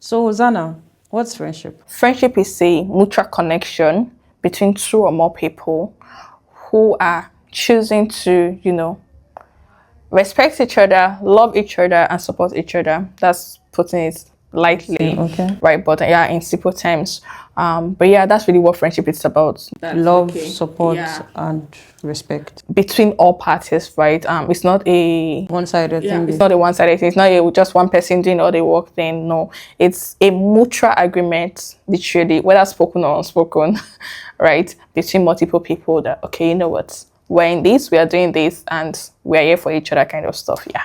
So, Zana, what's friendship? Friendship is a mutual connection between two or more people who are choosing to, respect each other, love each other, and support each other. That's putting it lightly, Okay. right? But yeah, in simple terms. But yeah, that's really what friendship is about. That's Love, okay. support, Yeah. and respect. Between all parties, right? It's not a One-sided thing. it's not a one-sided thing. It's not just one person doing all the work thing. No, it's a mutual agreement, literally, whether spoken or unspoken, right? Between multiple people that okay, you know what, we're in this, we are doing this, and we're here for each other, kind of stuff. Yeah.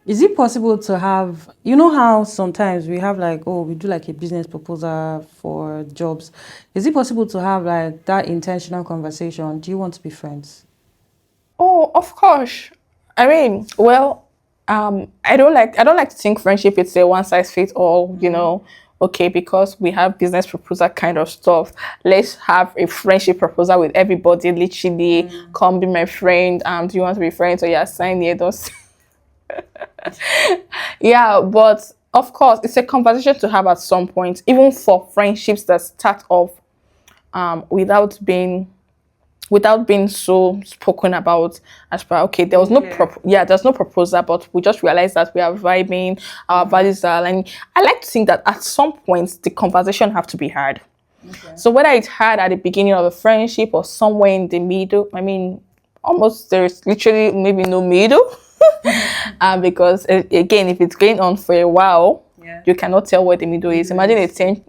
Is it possible to have, you know how sometimes we have like, oh, we do like a business proposal for jobs. Is it possible to have like that intentional conversation? Do you want to be friends? Oh, of course. I mean, well, I don't like to think friendship it's a one size fits all, Okay, because we have business proposal kind of stuff. Let's have a friendship proposal with everybody, literally. Come be my friend. Do you want to be friends? So yeah, sign here, those. Yeah, but of course it's a conversation to have at some point, even for friendships that start off without being so spoken about as per okay there was no there's no proposal, but we just realized that we are vibing, our values are aligning. I like to think that at some point the conversation have to be had. So whether it's had at the beginning of a friendship or somewhere in the middle, I mean, almost there's literally maybe no middle. Because again, if it's going on for a while, you cannot tell what the middle is. Imagine a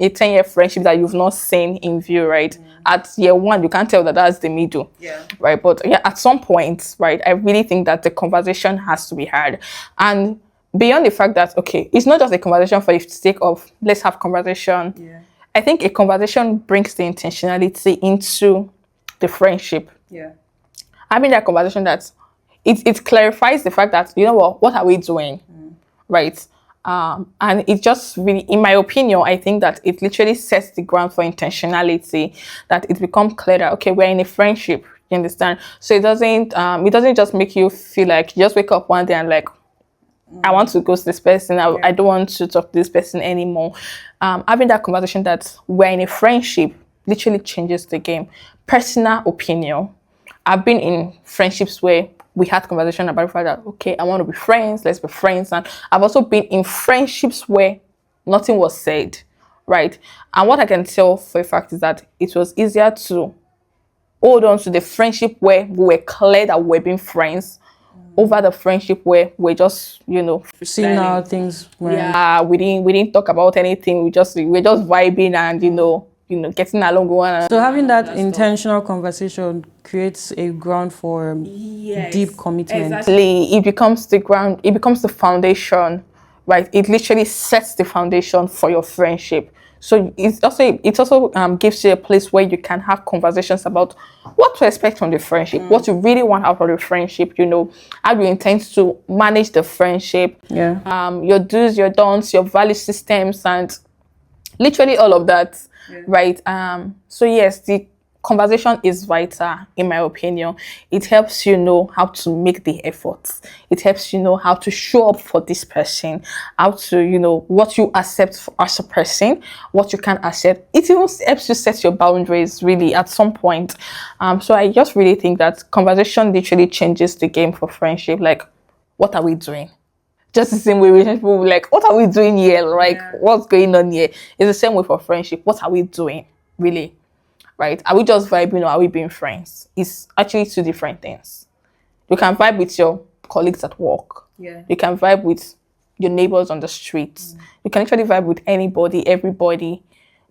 10-year friendship that you've not seen in view, right? At year one, you can't tell that that's the middle, right? But yeah, at some point, right, I really think that the conversation has to be had. And beyond the fact that, okay, it's not just a conversation for the sake of let's have conversation. I think a conversation brings the intentionality into the friendship. Having that conversation that it clarifies the fact that, you know what are we doing? Right? And it just really, in my opinion, I think that it literally sets the ground for intentionality, that it becomes clear that, okay, we're in a friendship, you understand? So it doesn't just make you feel like you just wake up one day and like, I want to ghost this person. I don't want to talk to this person anymore. Having that conversation that we're in a friendship literally changes the game. Personal opinion. I've been in friendships where we had conversation about the fact that, okay, I want to be friends, let's be friends. And I've also been in friendships where nothing was said, right? And what I can tell for a fact is that it was easier to hold on to the friendship where we were clear that we're being friends over the friendship where we're just, Seeing how things went. yeah, we didn't talk about anything. We're just vibing and getting along one. So having that intentional conversation creates a ground for deep commitment. Exactly. It becomes the ground, it becomes the foundation, right? It literally sets the foundation for your friendship. So it also gives you a place where you can have conversations about what to expect from the friendship, what you really want out of the friendship, how you intend to manage the friendship, your do's, your don'ts, your value systems, and literally all of that, right? So yes, the conversation is vital, in my opinion. It helps you know how to make the efforts. It helps you know how to show up for this person, how to, what you accept as a person, what you can accept. It even helps you set your boundaries, really, at some point. So I just really think that conversation literally changes the game for friendship. Like, what are we doing? Just the same way relationship will be like, what are we doing here? Like, what's going on here? It's the same way for friendship. What are we doing, really? Right? Are we just vibing or are we being friends? It's actually two different things. You can vibe with your colleagues at work. You can vibe with your neighbors on the streets. You can actually vibe with anybody, everybody,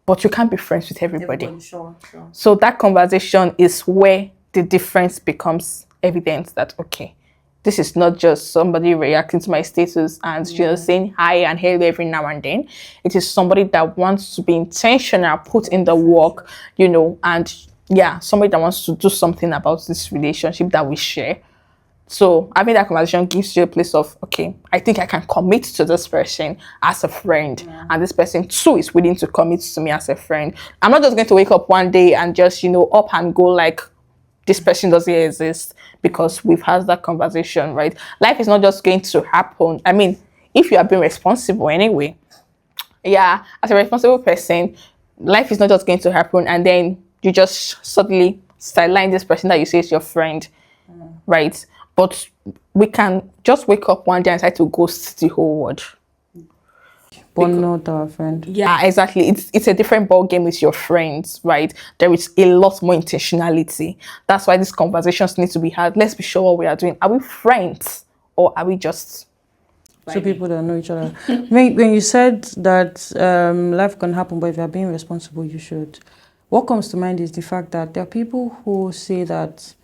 but you can't be friends with everybody. Sure. So that conversation is where the difference becomes evident that, okay, this is not just somebody reacting to my status and saying hi and hello every now and then. It is somebody that wants to be intentional, put in the work, and somebody that wants to do something about this relationship that we share. So having that conversation gives you a place of, okay, I think I can commit to this person as a friend, and this person too is willing to commit to me as a friend. I'm not just going to wake up one day and just up and go like, this person doesn't exist, because we've had that conversation, right? Life is not just going to happen. I mean, if you are being responsible anyway, yeah, as a responsible person, life is not just going to happen and then you just suddenly sideline this person that you say is your friend, right? But we can just wake up one day and decide to ghost the whole world. But not our friend. Yeah, exactly. It's a different ball game with your friends, right? There is a lot more intentionality. That's why these conversations need to be had. Let's be sure what we are doing. Are we friends or are we just Two people that know each other. When you said that life can happen, but if you're being responsible, you should. What comes to mind is the fact that there are people who say that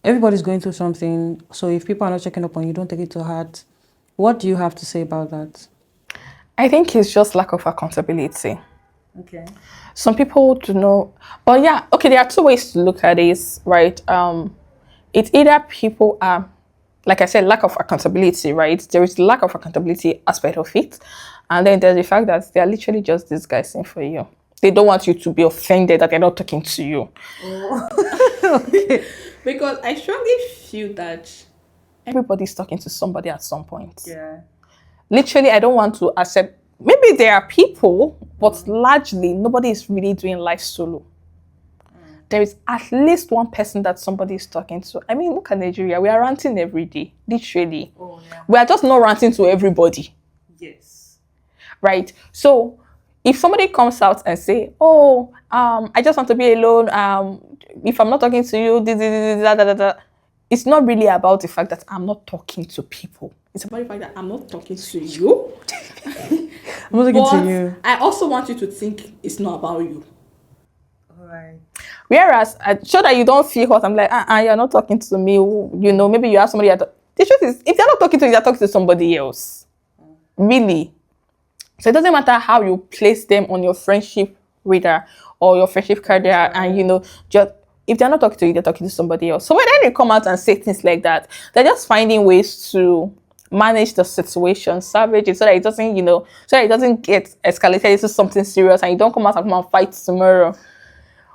everybody's going through something. So if people are not checking up on you, don't take it to heart. What do you have to say about that? I think it's just lack of accountability. Okay. Some people do know, but yeah, okay, there are two ways to look at this, right? It's either people are, like I said, lack of accountability, right? There is lack of accountability aspect of it, and then there's the fact that they are literally just disguising for you. They don't want you to be offended that they're not talking to you. Okay. Because I strongly feel that everybody's talking to somebody at some point. Yeah. Literally, I don't want to accept. Maybe there are people, but largely nobody is really doing life solo. There is at least one person that somebody is talking to. I mean, look at Nigeria. We are ranting every day, literally. Oh, yeah. We are just not ranting to everybody, Yes. right? So, if somebody comes out and say, "Oh, I just want to be alone. If I'm not talking to you, it's not really about the fact that I'm not talking to people. It's about the fact that I'm not talking to you. I'm not talking to you. I also want you to think it's not about you. All right. Whereas, so that you don't feel hot, I'm like, you're not talking to me. You know, maybe you have somebody. The truth is, if they're not talking to you, they're talking to somebody else. Really. So it doesn't matter how you place them on your friendship radar or your friendship career, and you know, just if they're not talking to you, they're talking to somebody else. So when they come out and say things like that, they're just finding ways to manage the situation, salvage it, so that it doesn't, you know, so that it doesn't get escalated into something serious, and you don't come out and fight tomorrow.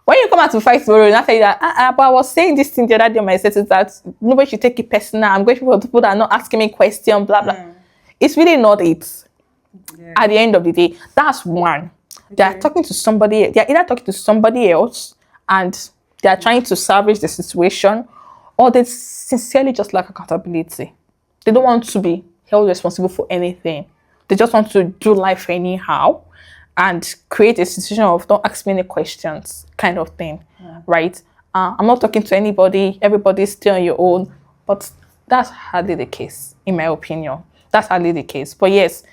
When you come out to fight tomorrow, you not say that, but I was saying this thing the other day on my set is that nobody should take it personal. I'm grateful for people that are not asking me questions, blah, blah. It's really not it. Yeah. At the end of the day, that's one. Okay. They're talking to somebody, they're either talking to somebody else and they're trying to salvage the situation, or they sincerely just lack accountability. They don't want to be held responsible for anything. They just want to do life anyhow and create a situation of don't ask me any questions kind of thing, right? I'm not talking to anybody. Everybody's still on your own. But that's hardly the case, in my opinion. That's hardly the case. But yes,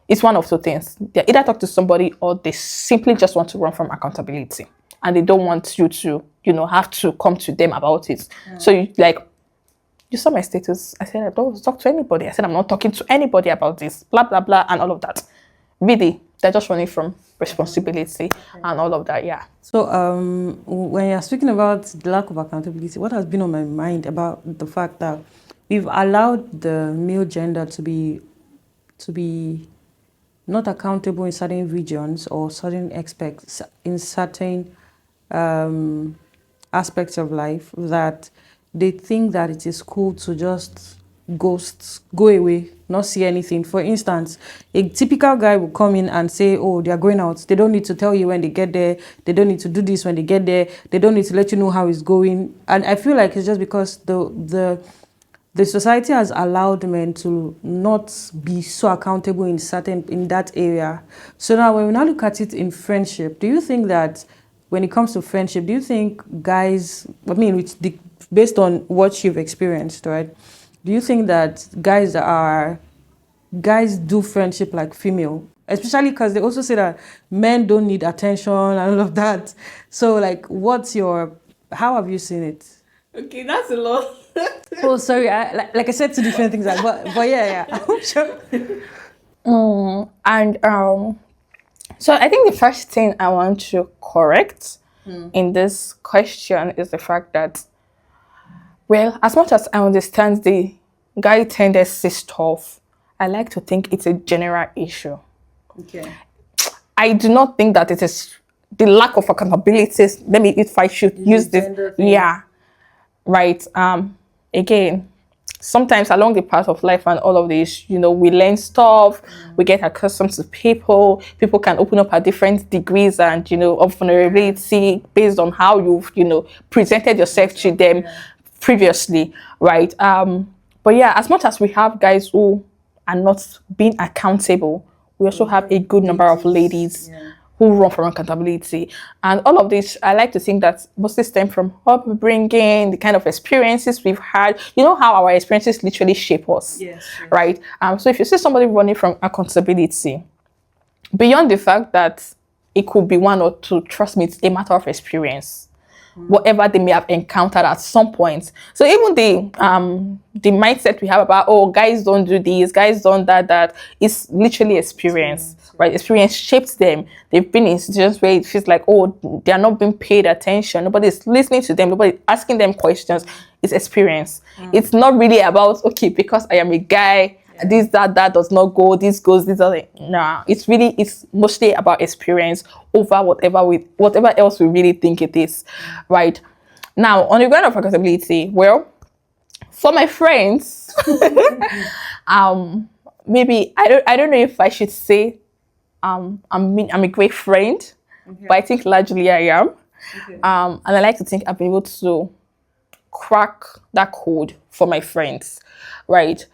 it's one of two things. They either talk to somebody or they simply just want to run from accountability. And they don't want you to, you know, have to come to them about it. So you saw my status. I said, I don't talk to anybody. I said, I'm not talking to anybody about this, blah, blah, blah, and all of that. Really, they're just running from responsibility and all of that, yeah. So when you're speaking about the lack of accountability, what has been on my mind about the fact that we've allowed the male gender to be not accountable in certain regions or certain aspects in certain aspects of life, that they think that it is cool to just go away, not see anything. For instance, a typical guy will come in and say, oh, they are going out. They don't need to tell you when they get there. They don't need to do this when they get there. They don't need to let you know how it's going. And I feel like it's just because the society has allowed men to not be so accountable in that area. So now when we now look at it in friendship, do you think that when it comes to friendship, do you think guys, I mean, based on what you've experienced, right? Do you think that guys do friendship like female? Especially because they also say that men don't need attention and all of that. So like, how have you seen it? Okay, that's a lot. Oh, sorry. Like I said, two different things. But yeah. I'm sure. So I think the first thing I want to correct in this question is the fact that, well, as much as I understand the guy tendency stuff, I like to think it's a general issue. Okay. I do not think that it is the lack of accountability. If I should use this, yeah, right. Again, sometimes along the path of life and all of this, we learn stuff, we get accustomed to people. People can open up at different degrees and, of vulnerability based on how you've, presented yourself to them previously, right? But yeah, as much as we have guys who are not being accountable, we also have a good number of ladies who run from accountability. And all of this, I like to think that mostly stem from upbringing, the kind of experiences we've had. You know how our experiences literally shape us, right? So if you see somebody running from accountability, beyond the fact that it could be one or two, trust me, it's a matter of experience. Whatever they may have encountered at some point. So even the mindset we have about, oh, guys don't do this, guys don't that is literally experience, right? Experience shapes them. They've been in situations where it feels like, oh, they are not being paid attention. Nobody's listening to them. Nobody's asking them questions. It's experience. It's not really about, okay, because I am a guy, this, that does not go, this goes, this doesn't. Nah, it's mostly about experience over whatever else we really think it is, right? Now, on the ground of accountability, well, for my friends, maybe I don't know if I should say I'm a great friend, but I think largely I am. And I like to think I've been able to crack that code for my friends, right?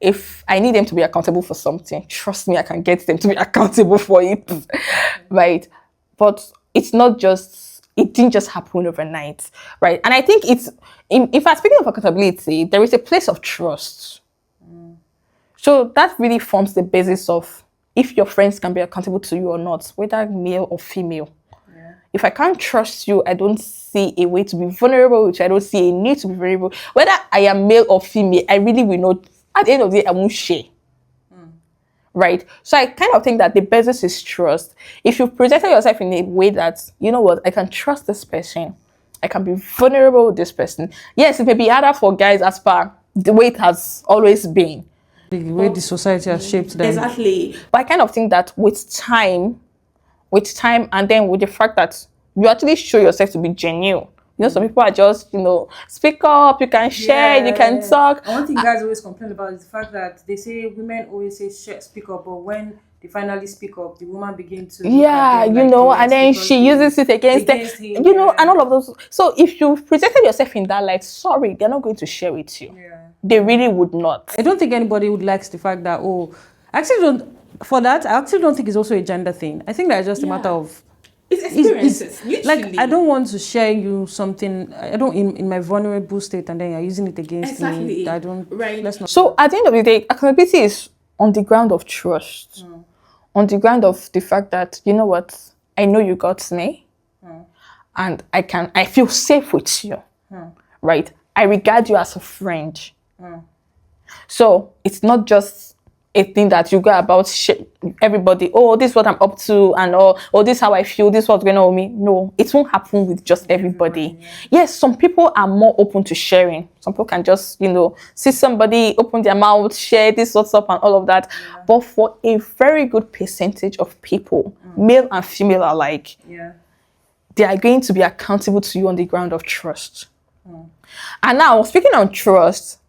If I need them to be accountable for something, trust me, I can get them to be accountable for it, right? But it didn't just happen overnight, right? And I think in fact, speaking of accountability, there is a place of trust. So that really forms the basis of if your friends can be accountable to you or not, whether male or female. If I can't trust you, I don't see a way to be vulnerable, which I don't see a need to be vulnerable. Whether I am male or female, I really will not. At the end of the day, I won't share. Right? So I kind of think that the basis is trust. If you've presented yourself in a way that, you know what, I can trust this person. I can be vulnerable with this person. Yes, it may be harder for guys as per the way it has always been. The way the society has shaped them. Exactly. But I kind of think that with time, and then with the fact that you actually show yourself to be genuine. Some people are just, speak up, you can share, you can talk. And one thing guys always complain about is the fact that they say women always say speak up, but when they finally speak up, the woman begins to and then she uses it against them, and all of those. So if you presented yourself in that light, sorry, they're not going to share with you. They really would not. I don't think anybody would like the fact that, I actually don't think it's also a gender thing. I think that it's just a matter of it's experiences. Like, I don't want to share you something. I don't in my vulnerable state, and then you're using it against me. I don't. Right. Let's not. So at the end of the day, accountability is on the ground of trust, on the ground of the fact that you know what, I know you got me, and I feel safe with you, right? I regard you as a friend. So it's not just a thing that you go about everybody, oh, this is what I'm up to, and oh, this is how I feel, this is what's going on with me. No, it won't happen with just everybody. Yes, some people are more open to sharing. Some people can just, see somebody, open their mouth, share this, what's up, and all of that. But for a very good percentage of people, male and female alike, they are going to be accountable to you on the ground of trust. And now, speaking on trust,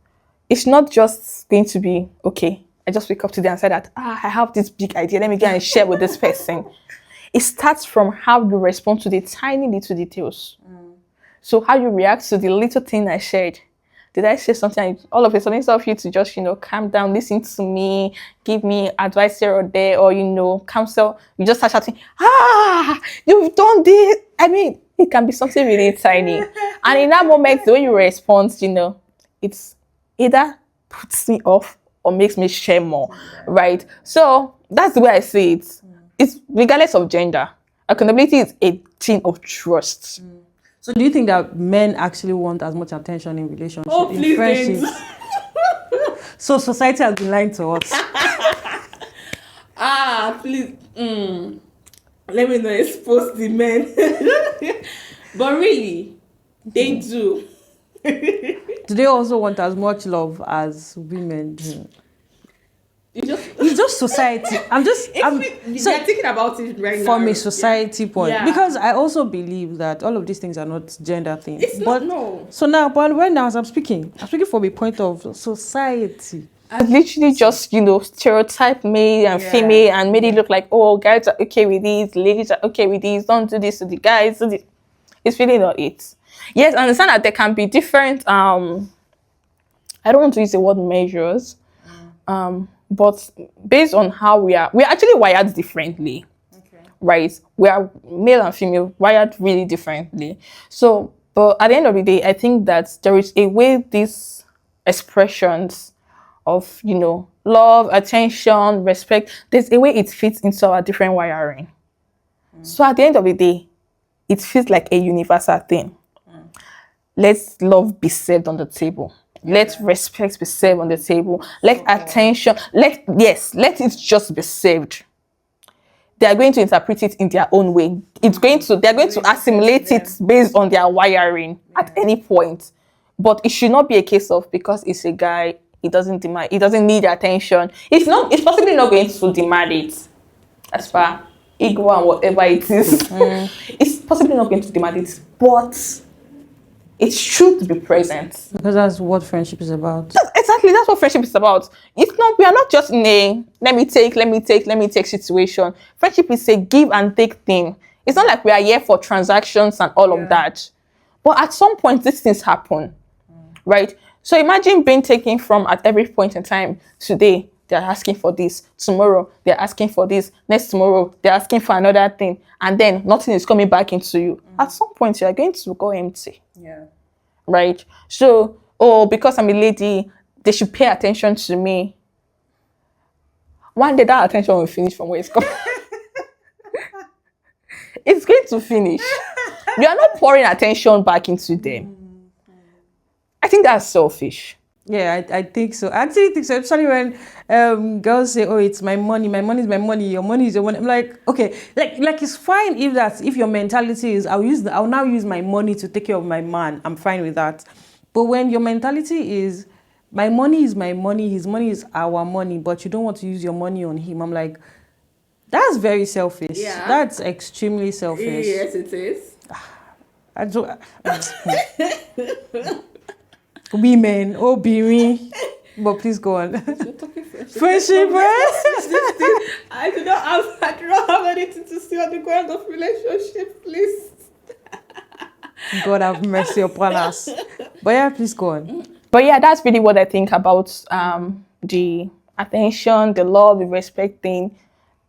it's not just going to be, okay, I just wake up today and say that, I have this big idea, let me go and share with this person. It starts from how you respond to the tiny little details. So how you react to the little thing I shared. Did I say something? And all of a sudden, instead of you to just, calm down, listen to me, give me advice here or there, or, counsel, you just start shouting, you've done this. I mean, it can be something really tiny. And in that moment, the way you respond, it's either puts me off or makes me share more, right? So that's the way I see it. It's regardless of gender. Accountability is a thing of trust. So do you think that men actually want as much attention in relationships, in friendships? So society has been lying to us. Please. Let me not expose the men. But really, they do. Do they also want as much love as women do? It's just society. I'm You're thinking about it right now. from a society point, Yeah. because I also believe that all of these things are not gender things. It's not, no. So now, but when now as I'm speaking from a point of society. I literally just, stereotype male and Yeah. female and made it look like, oh, guys are okay with these, ladies are okay with these, don't do this to the guys. Do this. It's really not it. Yes, I understand that there can be different, I don't want to use the word measures, but based on how we're actually wired differently, right? We are male and female wired really differently. So, but at the end of the day, I think that there is a way these expressions of, love, attention, respect, there's a way it fits into our different wiring. So at the end of the day, it feels like a universal thing. Let love be served on the table. Let respect be served on the table. Let attention, let it just be served. They are going to interpret it in their own way. They're going to assimilate it based on their wiring at any point. But it should not be a case of, because it's a guy, it doesn't need attention. It's possibly not going to demand it as far ego and whatever it is. It's possibly not going to demand it, but it should be present. Because that's what friendship is about. Exactly, that's what friendship is about. We are not just in a let me take situation. Friendship is a give and take thing. It's not like we are here for transactions and all of that. But at some point, these things happen, right? So imagine being taken from at every point in time. Today, they're asking for this. Tomorrow, they're asking for this. Next tomorrow, they're asking for another thing. And then nothing is coming back into you. At some point, you're going to go empty. Yeah. Right? So, because I'm a lady, they should pay attention to me. One day, that attention will finish from where it's coming. It's going to finish. You are not pouring attention back into them. I think that's selfish. Yeah, I think so. I actually think so. Especially when girls say, "Oh, it's my money. My money is my money. Your money is your money." I'm like, okay, like it's fine if your mentality is, I'll now use my money to take care of my man. I'm fine with that. But when your mentality is, my money is my money, his money is our money, but you don't want to use your money on him, I'm like, that's very selfish. Yeah. That's extremely selfish. Yes, it is. I don't. Women, oh, be but please go on. You're talking friendship. Friendship, I do not have anything to say on the ground of relationship, please. God have mercy upon us. But yeah, please go on. But yeah, that's really what I think about the attention, the love, the respect thing.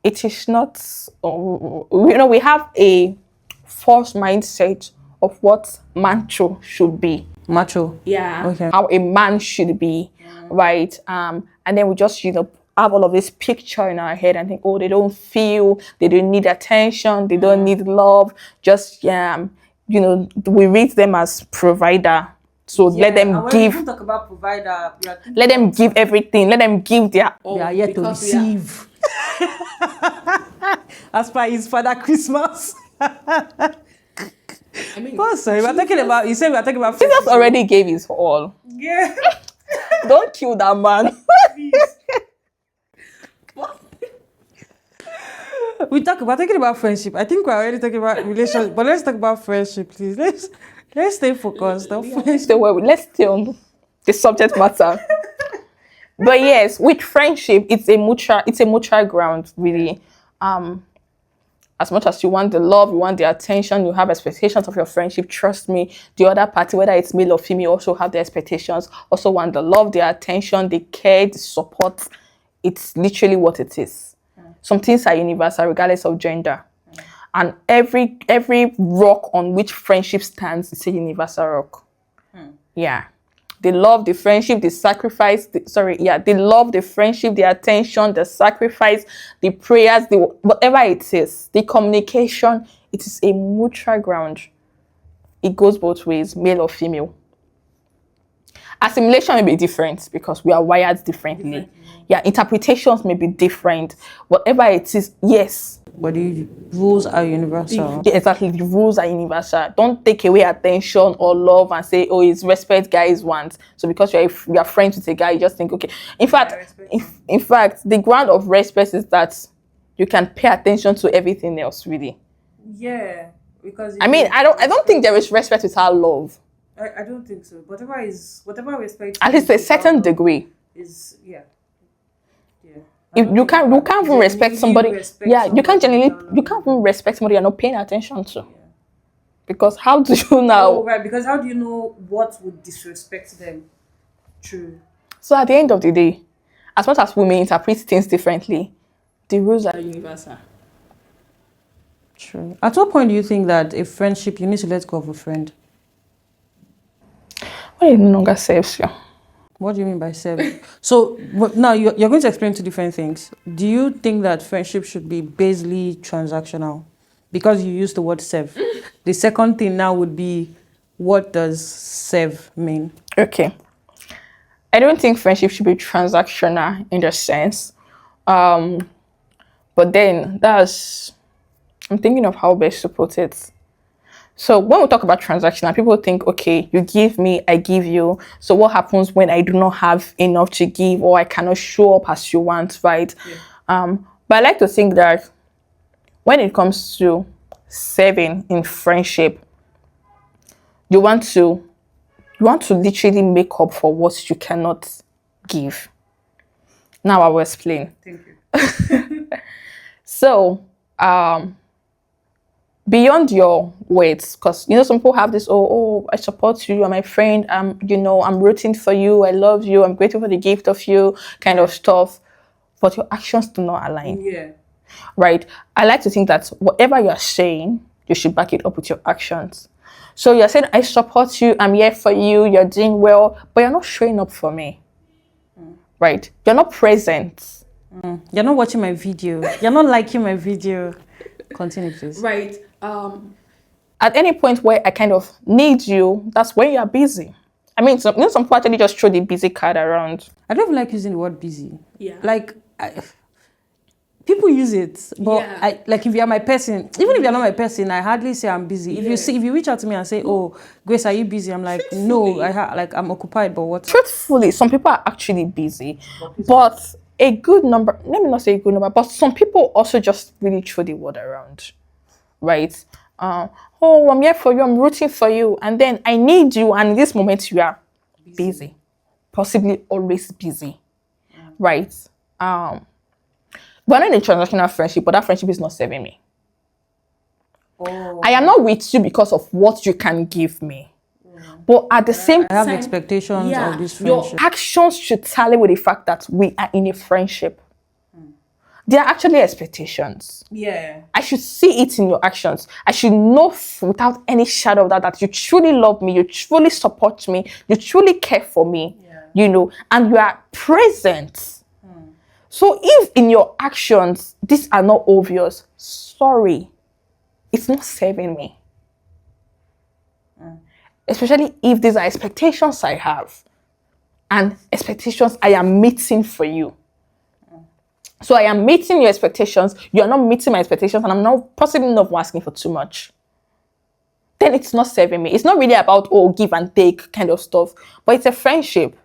It is not, we have a false mindset of what macho should be. Macho. Yeah. Okay. How a man should be, right? And then we just, have all of this picture in our head and think, oh, they don't feel, they don't need attention, they don't need love. Just, we read them as provider. So let them give. When talk about provider, Let them give everything. Let them give their all. we are yet to receive. As per his father Christmas. I mean, Oh, sorry, you said we're talking about Jesus already gave his all. Yeah. Don't kill that man. We're talking about friendship. I think we're already talking about relationship, but let's talk about friendship, please. Let's stay focused on friendship. Let's stay on the subject matter. But yes, with friendship, it's a mutual ground, really. As much as you want the love, you want the attention, you have expectations of your friendship, trust me, the other party, whether it's male or female, also have the expectations, also want the love, the attention, the care, the support. It's literally what it is. Some things are universal, regardless of gender. And every rock on which friendship stands is a universal rock. Yeah. They love the friendship, the sacrifice, they love the friendship, the attention, the sacrifice, the prayers, whatever it is, the communication, it is a mutual ground. It goes both ways, male or female. Assimilation may be different because we are wired differently. Yeah, interpretations may be different. Whatever it is, yes. But the rules are universal. Yeah, exactly. The rules are universal. Don't take away attention or love and say, "Oh, it's respect guys want." So because you're friends with a guy, you just think, okay. In fact, in fact, the ground of respect is that you can pay attention to everything else. Really. Yeah, because I mean, I don't think there is respect without love. I don't think so. Whatever respect. At least a certain degree. Is yeah. If you can't even respect somebody. Yeah, you can't even respect somebody you're not paying attention to. Because how do you now? Oh, right, because how do you know what would disrespect them? True. So at the end of the day, as much as we may interpret things differently, the rules are universal. True. At what point do you think that a friendship, you need to let go of a friend? When it no longer serves you. What do you mean by serve? So now you're going to explain two different things. Do you think that friendship should be basically transactional? Because you used the word serve. The second thing now would be, what does serve mean? Okay. I don't think friendship should be transactional in the sense. But then I'm thinking of how best to put it. So when we talk about transactional, people think, okay, you give me, I give you. So what happens when I do not have enough to give or I cannot show up as you want, right? Yeah. But I like to think that when it comes to serving in friendship, you want to literally make up for what you cannot give. Now I will explain. Thank you. So, beyond your words, because some people have this, oh, I support you, you're my friend, I'm rooting for you, I love you, I'm grateful for the gift of you, kind of stuff, but your actions do not align. Yeah. Right? I like to think that whatever you're saying, you should back it up with your actions. So you're saying, I support you, I'm here for you, you're doing well, but you're not showing up for me. Right? You're not present. You're not watching my video. You're not liking my video. Continue, please. Right. At any point where I kind of need you, that's when you're busy. I mean, some people actually just throw the busy card around. I don't even like using the word busy. Yeah. Like, people use it, but Yeah. if you're my person, even if you're not my person, I hardly say I'm busy. Yeah. If you reach out to me and say, "Oh, Grace, are you busy?" I'm like, "No, I'm occupied." But what? Truthfully, some people are actually busy, but a good number. Let me not say a good number, but some people also just really throw the word around, right? Oh, I'm here for you. I'm rooting for you, and then I need you, and in this moment you are busy, possibly always busy, right? We're not in a transactional friendship, but that friendship is not serving me. Oh. I am not with you because of what you can give me. But at the same time, I have expectations of this friendship. Your actions should tally with the fact that we are in a friendship. There are actually expectations. Yeah. I should see it in your actions. I should know without any shadow of doubt that you truly love me, you truly support me, you truly care for me, and you are present. So if in your actions, these are not obvious, sorry, it's not serving me. Especially if these are expectations I have and expectations I am meeting for you. So I am meeting your expectations, you are not meeting my expectations, and I'm not possibly not asking for too much. Then it's not serving me. It's not really about, give and take kind of stuff, but it's a friendship.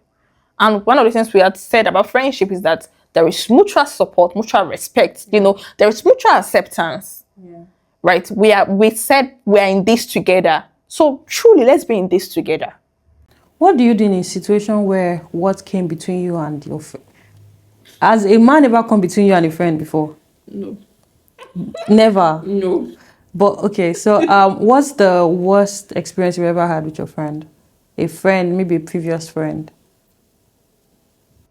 And one of the things we had said about friendship is that there is mutual support, mutual respect, there is mutual acceptance. Yeah. Right? We said we are in this together. So truly, let's be in this together. What do you do in a situation where what came between you and your friend? Has a man ever come between you and a friend before? No. Never? No. But okay, so what's the worst experience you ever had with your friend? A friend, maybe a previous friend?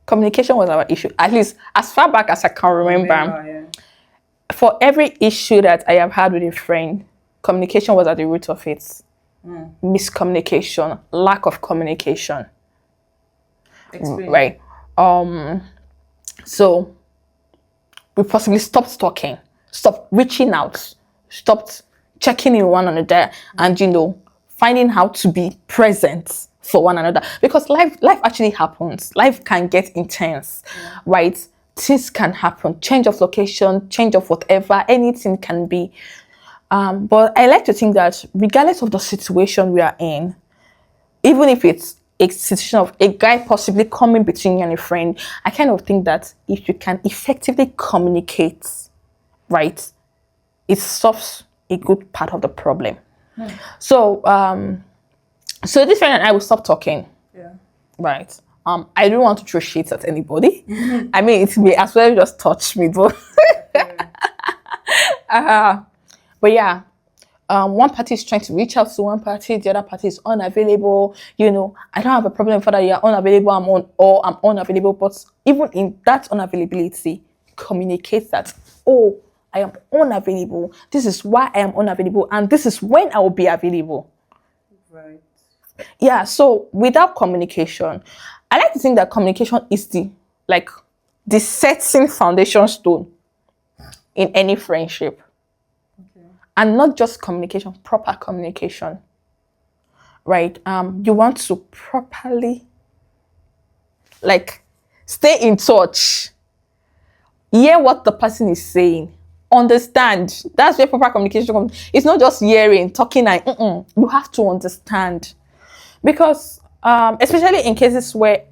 Communication was our issue, at least as far back as I can remember. For every issue that I have had with a friend, communication was at the root of it. Miscommunication, lack of communication. Explain. Right. So we possibly stopped talking, stopped reaching out, stopped checking in one another, and finding how to be present for one another, because life actually happens. Life can get intense, right? Things can happen, change of location, change of whatever, anything can be. But I like to think that regardless of the situation we are in, even if it's a situation of a guy possibly coming between you and a friend, I kind of think that if you can effectively communicate, right, it solves a good part of the problem. So so this friend and I will stop talking. Yeah. Right. I don't want to throw shit at anybody. I mean, it may as well just touch me, but but yeah, one party is trying to reach out to one party, the other party is unavailable. I don't have a problem for that you're unavailable, I'm unavailable. But even in that unavailability, communicate that, oh, I am unavailable. This is why I am unavailable, and this is when I will be available. Right. Yeah, so without communication, I like to think that communication is the setting foundation stone in any friendship. Okay. And not just communication, proper communication. Right? You want to properly stay in touch. Hear what the person is saying. Understand. That's where proper communication comes. It's not just hearing, talking, and you have to understand. Because especially in cases where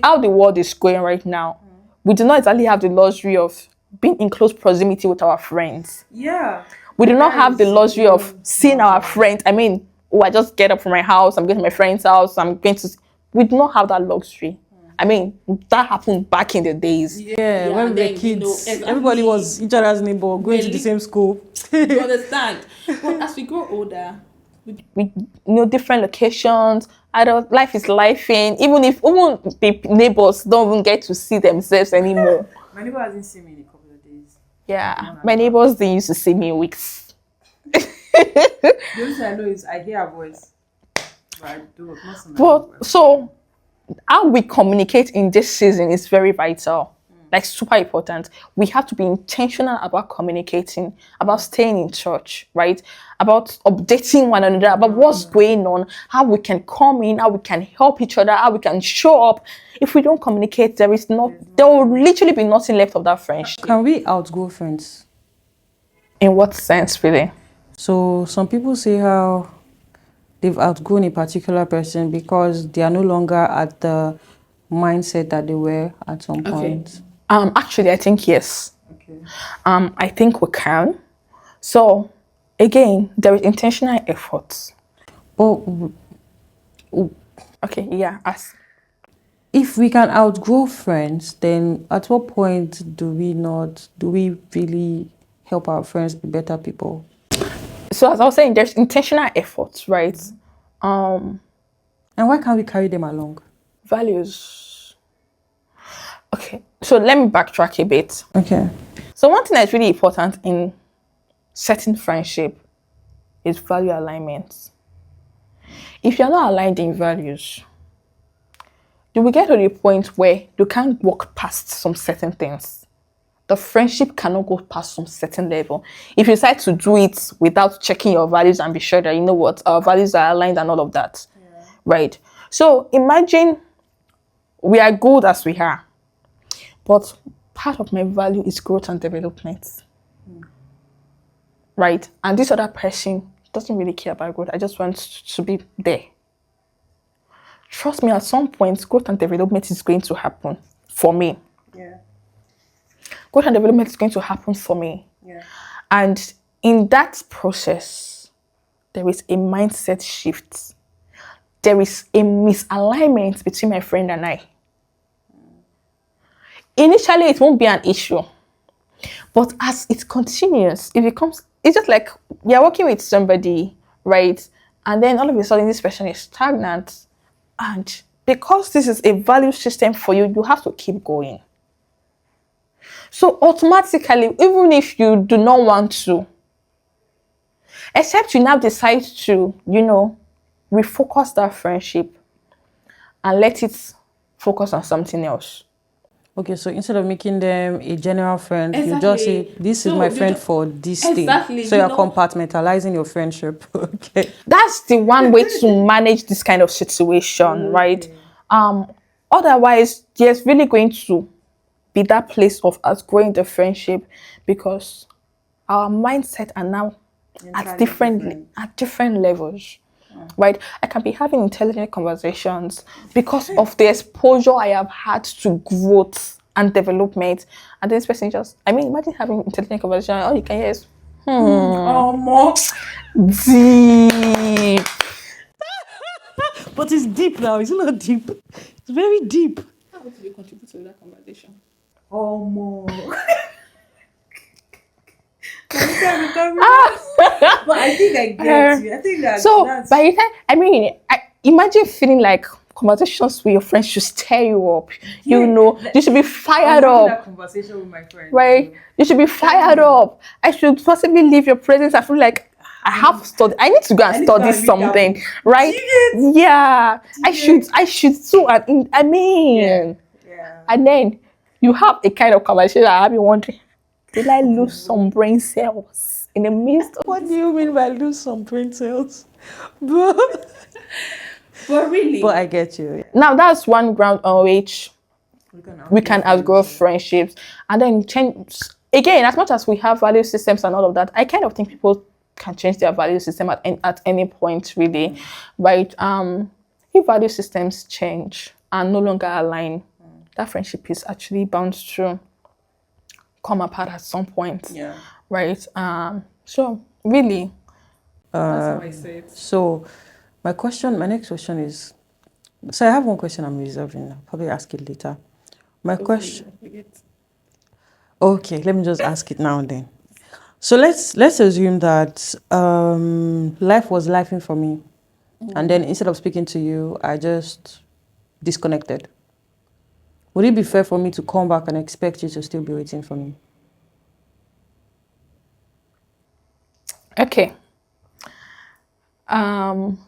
how the world is going right now, we do not exactly have the luxury of being in close proximity with our friends. Yeah. We do not have the luxury of seeing our friends. I mean, I just get up from my house, I'm going to my friend's house, we do not have that luxury. I mean, that happened back in the days. Yeah, when we were kids, everybody was each other's neighbor, going to the same school. You understand? But as we grow older, we know different locations. Life is lifing. Even the neighbors don't even get to see themselves anymore. My neighbor hasn't seen me in a couple of days. Yeah, my neighbors, they used to see me in weeks. The only thing I know is I hear her voice. But I do not see my But so how we communicate in this season is very vital. Super important. We have to be intentional about communicating, about staying in touch, right? About updating one another, about what's going on, how we can come in, how we can help each other, how we can show up. If we don't communicate, there will literally be nothing left of that friendship. Can we outgrow friends? In what sense, really? So some people say how they've outgrown a particular person because they are no longer at the mindset that they were at some point. Actually, I think yes. Okay. I think we can. So, again, there is intentional effort. But Okay, yeah. if we can outgrow friends, then at what point do we really help our friends be better people? So, as I was saying, there's intentional effort, right? And why can't we carry them along? Values. Okay, so let me backtrack a bit. Okay. So one thing that's really important in certain friendship is value alignment. If you're not aligned in values, you will get to the point where you can't walk past some certain things. The friendship cannot go past some certain level. If you decide to do it without checking your values and be sure that you know what our values are aligned and all of that, right? So imagine we are good as we are. But part of my value is growth and development. Right? And this other person doesn't really care about growth. I just want to be there. Trust me, at some point, growth and development is going to happen for me. Yeah. Growth and development is going to happen for me. Yeah. And in that process, there is a mindset shift. There is a misalignment between my friend and I. Initially, it won't be an issue. But as it continues, it's just like you're working with somebody, right? And then all of a sudden, this person is stagnant. And because this is a value system for you, you have to keep going. So automatically, even if you do not want to, except you now decide to, refocus that friendship and let it focus on something else. Okay, so instead of making them a general friend, you just say, Exactly. this is So my you friend just for this exactly, thing. So you you're know, compartmentalizing your friendship. Okay. that's the one way to manage this kind of situation, right? Okay. Um, Otherwise, there's really going to be that place of us growing the friendship because our mindset are now Entirely different. at different levels. Right? I can be having intelligent conversations because of the exposure I have had to growth and development. And this person just, I mean, imagine having intelligent conversation. All you can hear is Oh, more. deep. But it's deep now. It's not deep. It's very deep. How do you contribute to that conversation? Oh, more. But I think I get you. I think So that's by the time, I mean, imagine feeling like conversations with your friends should stir you up. You know, you should be fired up, conversation with my friend. right? You should be fired up. I should possibly leave your presence. I feel like I have studied. I need to go and need to go study and read that something, book. right? Do Yeah, I should too. And I mean, Yeah. and then you have a kind of conversation. I have you wondering, did I lose some brain cells in the midst of What do you mean by lose some brain cells? But really? but I get you. Now that's one ground on which we can outgrow friendships, and then change again. As much as we have value systems and all of that, I kind of think people can change their value system at any point, really, right? If value systems change and no longer align, that friendship is actually bound to come apart at some point, Yeah. right? So really, That's how I say it. So my next question is, so I have one question I'm reserving. I'll probably ask it later. My question, okay, let me just ask it now and then. So let's assume that life was lifing for me, and then instead of speaking to you, I just disconnected. Would it be fair for me to come back and expect you to still be waiting for me? okay.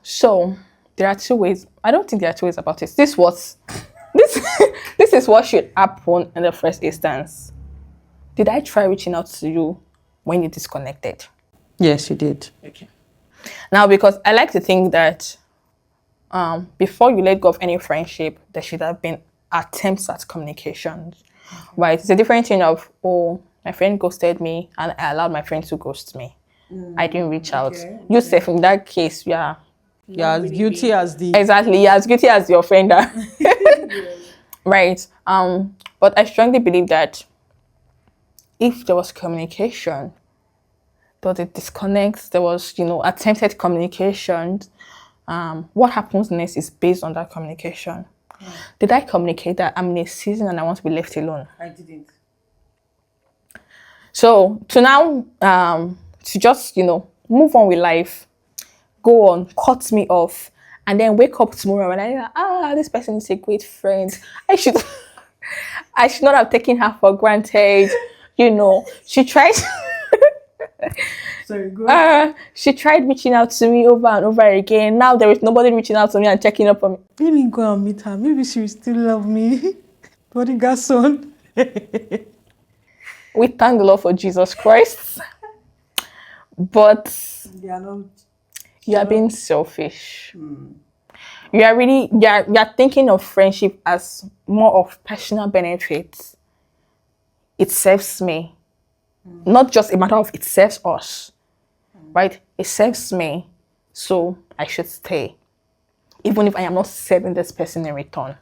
So there are two ways. I don't think there are two ways about it. This this is what should happen in the first instance. Did I try reaching out to you when you disconnected? Yes, you did. Okay. Now, because I like to think that before you let go of any friendship, there should have been attempts at communication, right? It's a different thing of, oh, my friend ghosted me and I allowed my friend to ghost me. I didn't reach out. You said in that case, yeah. You're as guilty as the Exactly, you're as guilty as the offender. Right. But I strongly believe that if there was communication, there was a disconnect, there was, attempted communication, what happens next is based on that communication. Did I communicate that I'm in a season and I want to be left alone? I didn't. So to now, to just, move on with life, go on, cut me off, and then wake up tomorrow and this person is a great friend. I should, I should not have taken her for granted. She tried. Sorry, go ahead. She tried reaching out to me over and over again. Now there is nobody reaching out to me and checking up on me. Let me go and meet her. Maybe she will still love me. Prodigal son. We thank the Lord for Jesus Christ. But They are not. you are being selfish. You are thinking of friendship as more of personal benefits. It serves me. Not just a matter of it serves us. Right? It serves me. So I should stay. Even if I am not serving this person in return.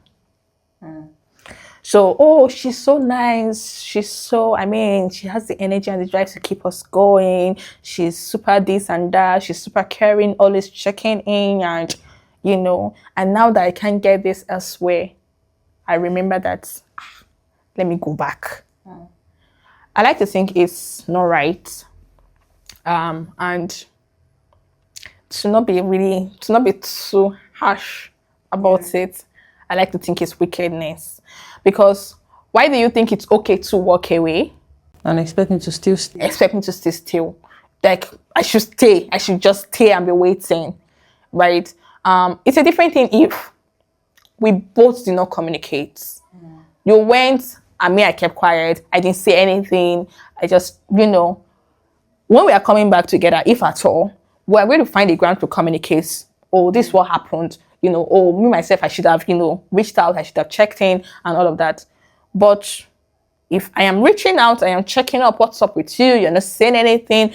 So, oh, she's so nice. She has the energy and the drive to keep us going. She's super this and that. She's super caring, always checking in and, and now that I can't get this elsewhere, I remember that, let me go back. I like to think it's not right. And to not be too harsh about it, I like to think it's wickedness. Because why do you think it's okay to walk away? And expect me to still stay. Expect me to stay still. Like, I should stay. I should just stay and be waiting. Right? It's a different thing if we both did not communicate. You went And me, I kept quiet. I didn't say anything. I just, when we are coming back together, if at all, we're going to find a ground to communicate. Oh, this is what happened. Oh, me, myself, I should have, reached out. I should have checked in and all of that. But if I am reaching out, I am checking up, what's up with you? You're not saying anything.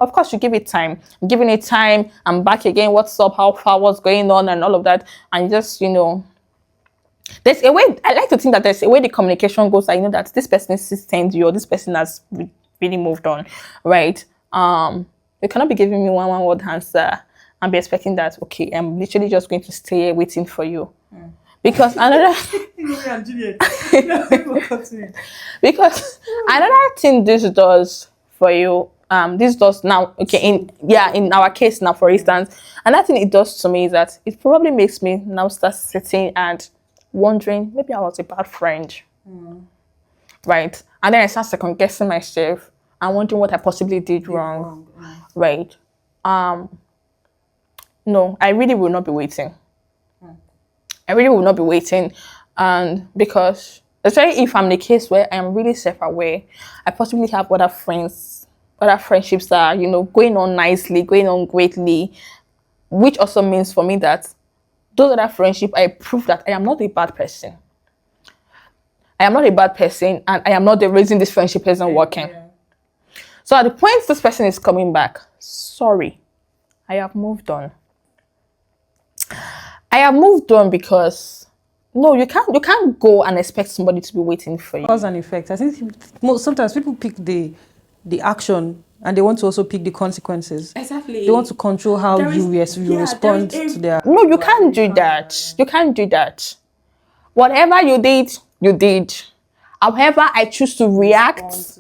Of course, you give it time. I'm giving it time. I'm back again. What's up? How far? What's going on? And all of that. And just, there's a way, I like to think that there's a way the communication goes. I know that this person sustained you, or this person has really moved on, right? You cannot be giving me one word answer and be expecting that, okay, I'm literally just going to stay here waiting for you. Because another because another thing this does for you, this does now, okay, in our case now, for instance, another thing it does to me is that it probably makes me now start sitting and wondering, maybe I was a bad friend. Right? And then I start second guessing myself and wondering what I possibly did wrong. Right? No, I really will not be waiting. I really will not be waiting. And because, especially if I'm in a case where I am really self-aware, I possibly have other friendships that are, going on nicely, going on greatly, which also means for me that those other friendships, I prove that I am not a bad person. I am not a bad person, and I am not the reason this friendship isn't working. Yeah. So at the point this person is coming back, sorry, I have moved on. I have moved on because no, you can't go and expect somebody to be waiting for you. Cause and effect. I think sometimes people pick the action and they want to also pick the consequences. Exactly. They want to control how you respond to their. No, you can't do that. You can't do that. Whatever you did, you did. However, I choose to react.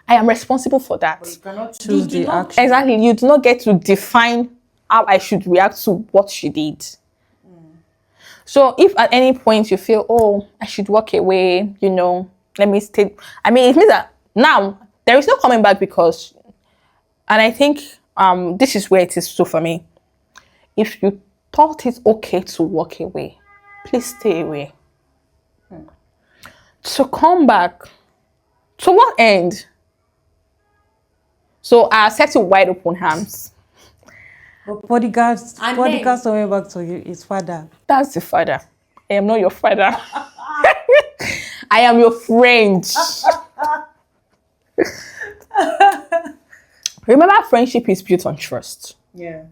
I am responsible for that. But you cannot choose the action. Exactly. You do not get to define how I should react to what she did. So if at any point you feel, oh, I should walk away, let me stay. I mean, it means that now there is no coming back because, and I think this is where it is so for me. If you thought it's okay to walk away, please stay away. To come back, to what end? So I set you wide open arms. Bodyguards coming back to you, his father. That's the father. I am not your father. I am your friend. Remember, friendship is built on trust. Yeah.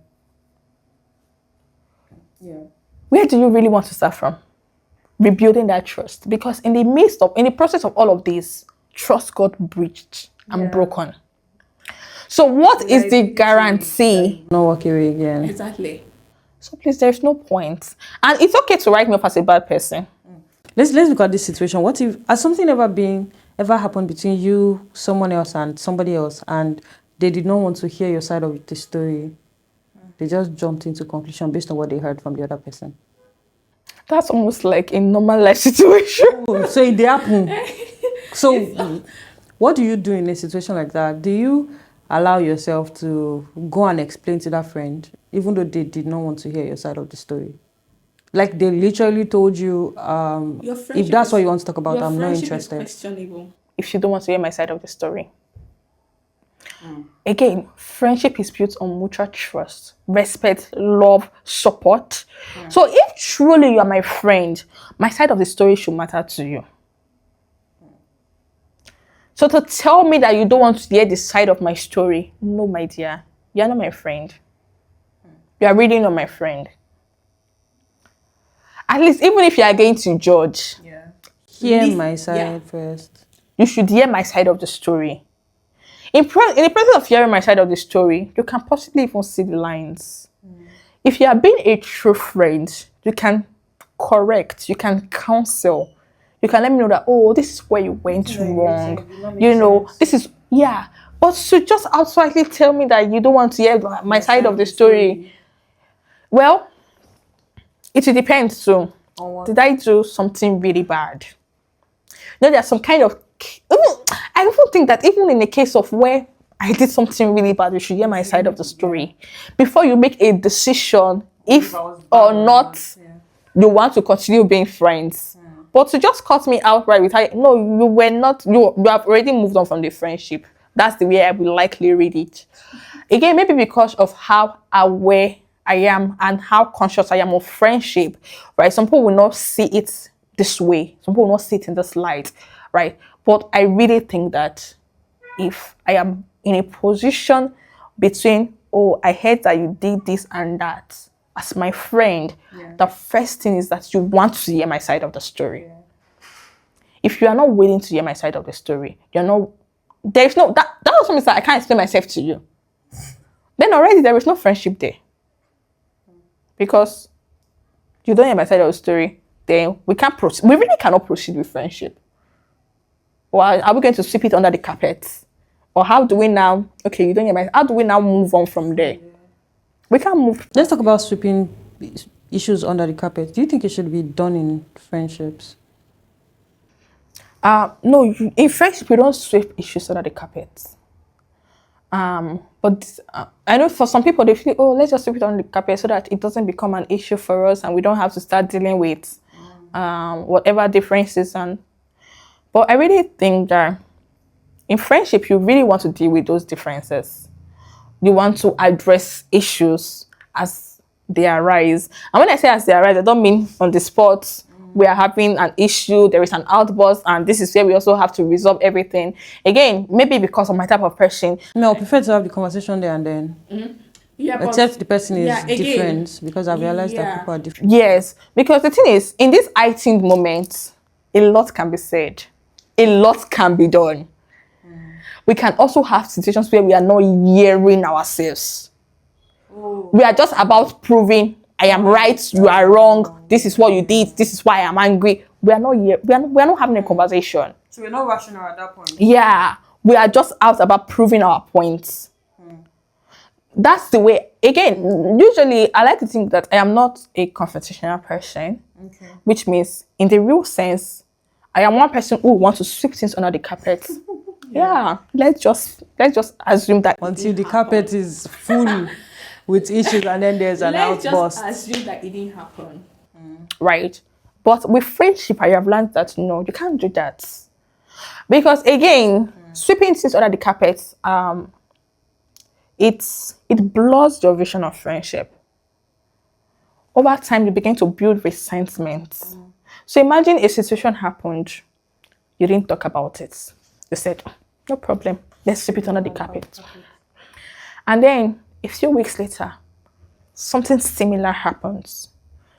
Where do you really want to start from? Rebuilding that trust. Because in the process of all of this, trust got breached and broken. So what is the guarantee? No walk away again. Exactly. So please, there's no point. And it's okay to write me off as a bad person. Let's look at this situation. What if has something ever happened between you, someone else, and somebody else, and they did not want to hear your side of the story? They just jumped into conclusion based on what they heard from the other person. That's almost like a normal life situation. Oh, so it happened. So what do you do in a situation like that? Do you allow yourself to go and explain to that friend, even though they did not want to hear your side of the story? Like they literally told you, if that's what you want to talk about, I'm not interested. If you don't want to hear my side of the story. Again, friendship is built on mutual trust, respect, love, support. So if truly you are my friend, my side of the story should matter to you. So to tell me that you don't want to hear the side of my story, no, my dear, you are not my friend. You are really not my friend. At least, even if you are going to judge, hear my side first. You should hear my side of the story. In the process of hearing my side of the story, you can possibly even see the lines. If you are being a true friend, you can correct, you can counsel. You can let me know that, oh, this is where you went wrong. This is, But to just outrightly tell me that you don't want to hear my side of the story, well, it will depend. So, did I do something really bad? There's some kind of, I don't think that even in the case of where I did something really bad, you should hear my side of the story before you make a decision if or not you want to continue being friends. But to just cut me outright with, no, you were not, you have already moved on from the friendship. That's the way I will likely read it. Again, maybe because of how aware I am and how conscious I am of friendship, right? Some people will not see it this way. Some people will not see it in this light, right? But I really think that if I am in a position between, oh, I heard that you did this and that, as my friend, the first thing is that you want to hear my side of the story. Yeah. If you are not willing to hear my side of the story, you're not, there's no, that also means that I can't explain myself to you. Then already there is no friendship there. Because you don't hear my side of the story, then we can't proceed. We really cannot proceed with friendship. Or are we going to sweep it under the carpet? Or how do we now, okay, you don't hear my, how do we now move on from there? We can't move. Let's talk about sweeping issues under the carpet. Do you think it should be done in friendships? No, in friendship, we don't sweep issues under the carpet. But I know for some people, they feel, oh, let's just sweep it under the carpet so that it doesn't become an issue for us and we don't have to start dealing with whatever differences. But I really think that in friendship, you really want to deal with those differences. You want to address issues as they arise. And when I say as they arise, I don't mean on the spot. We are having an issue, there is an outburst, and this is where we also have to resolve everything. Again, maybe because of my type of person. No, I prefer to have the conversation there and then. Mm-hmm. Yeah, except the person is different, because I've realized that people are different. Yes, because the thing is, in this heightened moment, a lot can be said. A lot can be done. We can also have situations where we are not hearing ourselves. Oh. We are just about proving I am right, you are wrong, this is what you did, this is why I'm angry. We are not here, we are not having a conversation. So we're not rational at that point. Yeah, we are just out about proving our points. That's the way. Again, usually I like to think that I am not a confrontational person, which means in the real sense, I am one person who wants to sweep things under the carpet. Yeah, let's just assume that until the carpet is full with issues and then there's an outburst. Let's just assume that it didn't happen. Right? But with friendship, I have learned that no, you can't do that. Because again, sweeping things under the carpet, it blurs your vision of friendship. Over time, you begin to build resentment. So imagine a situation happened, you didn't talk about it. You said, no problem, let's sweep it under the carpet. And then a few weeks later, something similar happens.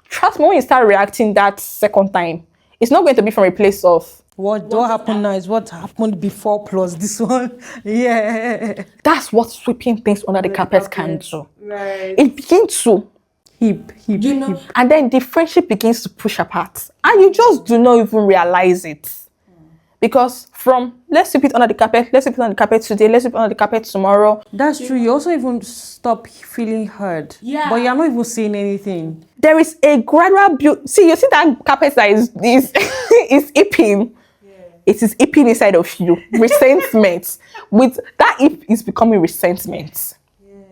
Trust me, when you start reacting that second time, it's not going to be from a place of what happened now is what happened before plus this one. Yeah. That's what sweeping things under the carpet can do. Right. It begins to heap. And then the friendship begins to push apart. And you just do not even realize it. Because from let's sweep it under the carpet, let's sweep it under the carpet today, let's sweep it under the carpet tomorrow. That's true. You also even stop feeling heard. Yeah. But you're not even saying anything. There is a gradual build. See, you see that carpet that is eeping. Yeah. It is eeping inside of you. Resentment. With that eep is becoming resentment. Yeah.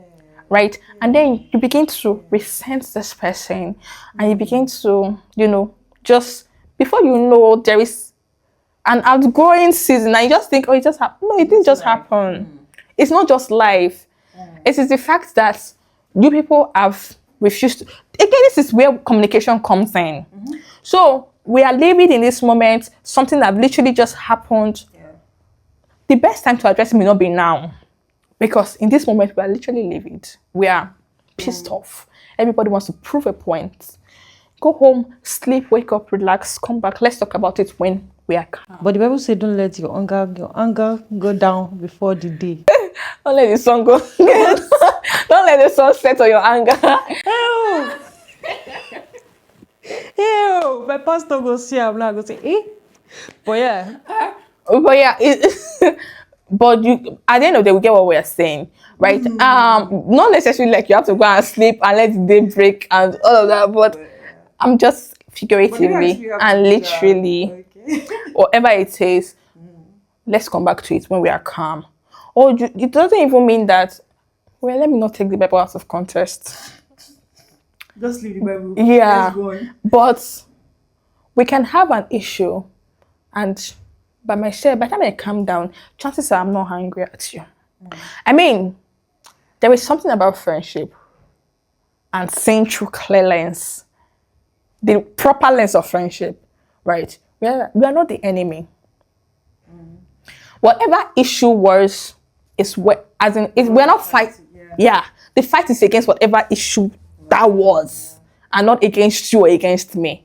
Right? Yeah. And then you begin to resent this person. And you begin to, just before you know, there is an outgrowing season, and you just think, oh, it just happened. No, it didn't just happen. It's not just life. It is the fact that you people have refused to. Again, this is where communication comes in. So we are living in this moment, something that literally just happened. The best time to address it may not be now, because in this moment we are literally livid. We are pissed off. Everybody wants to prove a point. Go home, sleep, wake up, relax, come back. Let's talk about it when we are calm. But the Bible says don't let your anger go down before the day. Don't let the sun go. Don't let the sun set on your anger. Ew. My pastor go see, I'm not going to say, eh? But yeah. But you, at the end of the day, we get what we are saying, right? Not necessarily like you have to go and sleep and let the day break and all of that, but I'm just figuratively and literally, whatever it is, let's come back to it when we are calm. Or it doesn't even mean that, well, let me not take the Bible out of context. Just leave the Bible. Yeah. But we can have an issue, and by myself, by the time I calm down, chances are I'm not angry at you. I mean, there is something about friendship and seeing through clear lens, the proper lens of friendship, right? We are not the enemy. Whatever issue was, is what, as in, we're not fighting. Yeah, the fight is against whatever issue that was, and not against you or against me.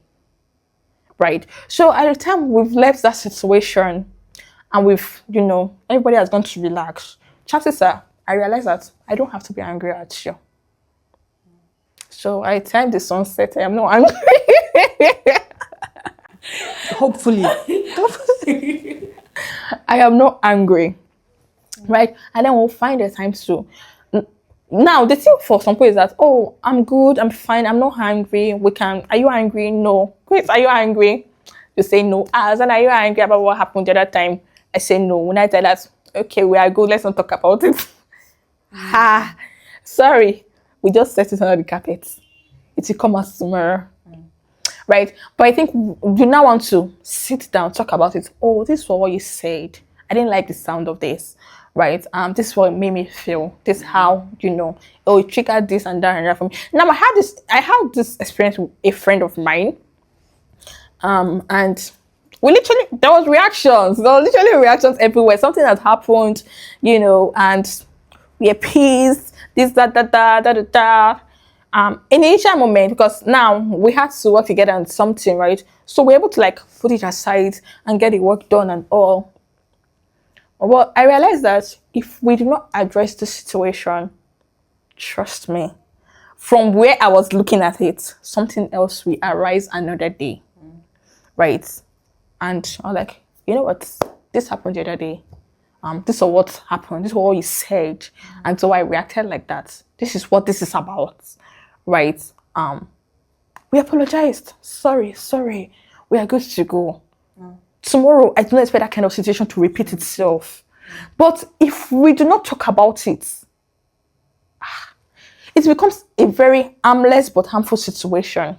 Right? So at the time we've left that situation and everybody has gone to relax, chances are I realize that I don't have to be angry at you. So at the time the sun set, I am not angry. Hopefully. I am not angry. Right? And then we'll find the time to. Now, the thing for some people is that, oh, I'm good, I'm fine, I'm not angry. Are you angry? No. Chris, are you angry? You say no. Then are you angry about what happened the other time? I say no. When I tell that, okay, we are good, let's not talk about it. Sorry. We just set it under the carpet. It will come as tomorrow. Right? But I think you now want to sit down, talk about it. Oh, this is what you said. I didn't like the sound of this. Right? This is what it made me feel. This is how, it triggered this and that for me. Now I had this experience with a friend of mine. And there was reactions. There were literally reactions everywhere. Something had happened, and we appeased, this, that, that. In the initial moment, because now we had to work together on something, right? So we're able to put it aside and get the work done and all. Well, I realized that if we do not address the situation, trust me, from where I was looking at it, something else will arise another day. Right? And I'm like, you know what? This happened the other day. This is what happened. This is what you said. And so I reacted like that. This is what this is about. Right? We apologized. Sorry. We are good to go. Tomorrow, I do not expect that kind of situation to repeat itself. But if we do not talk about it, it becomes a very harmless but harmful situation.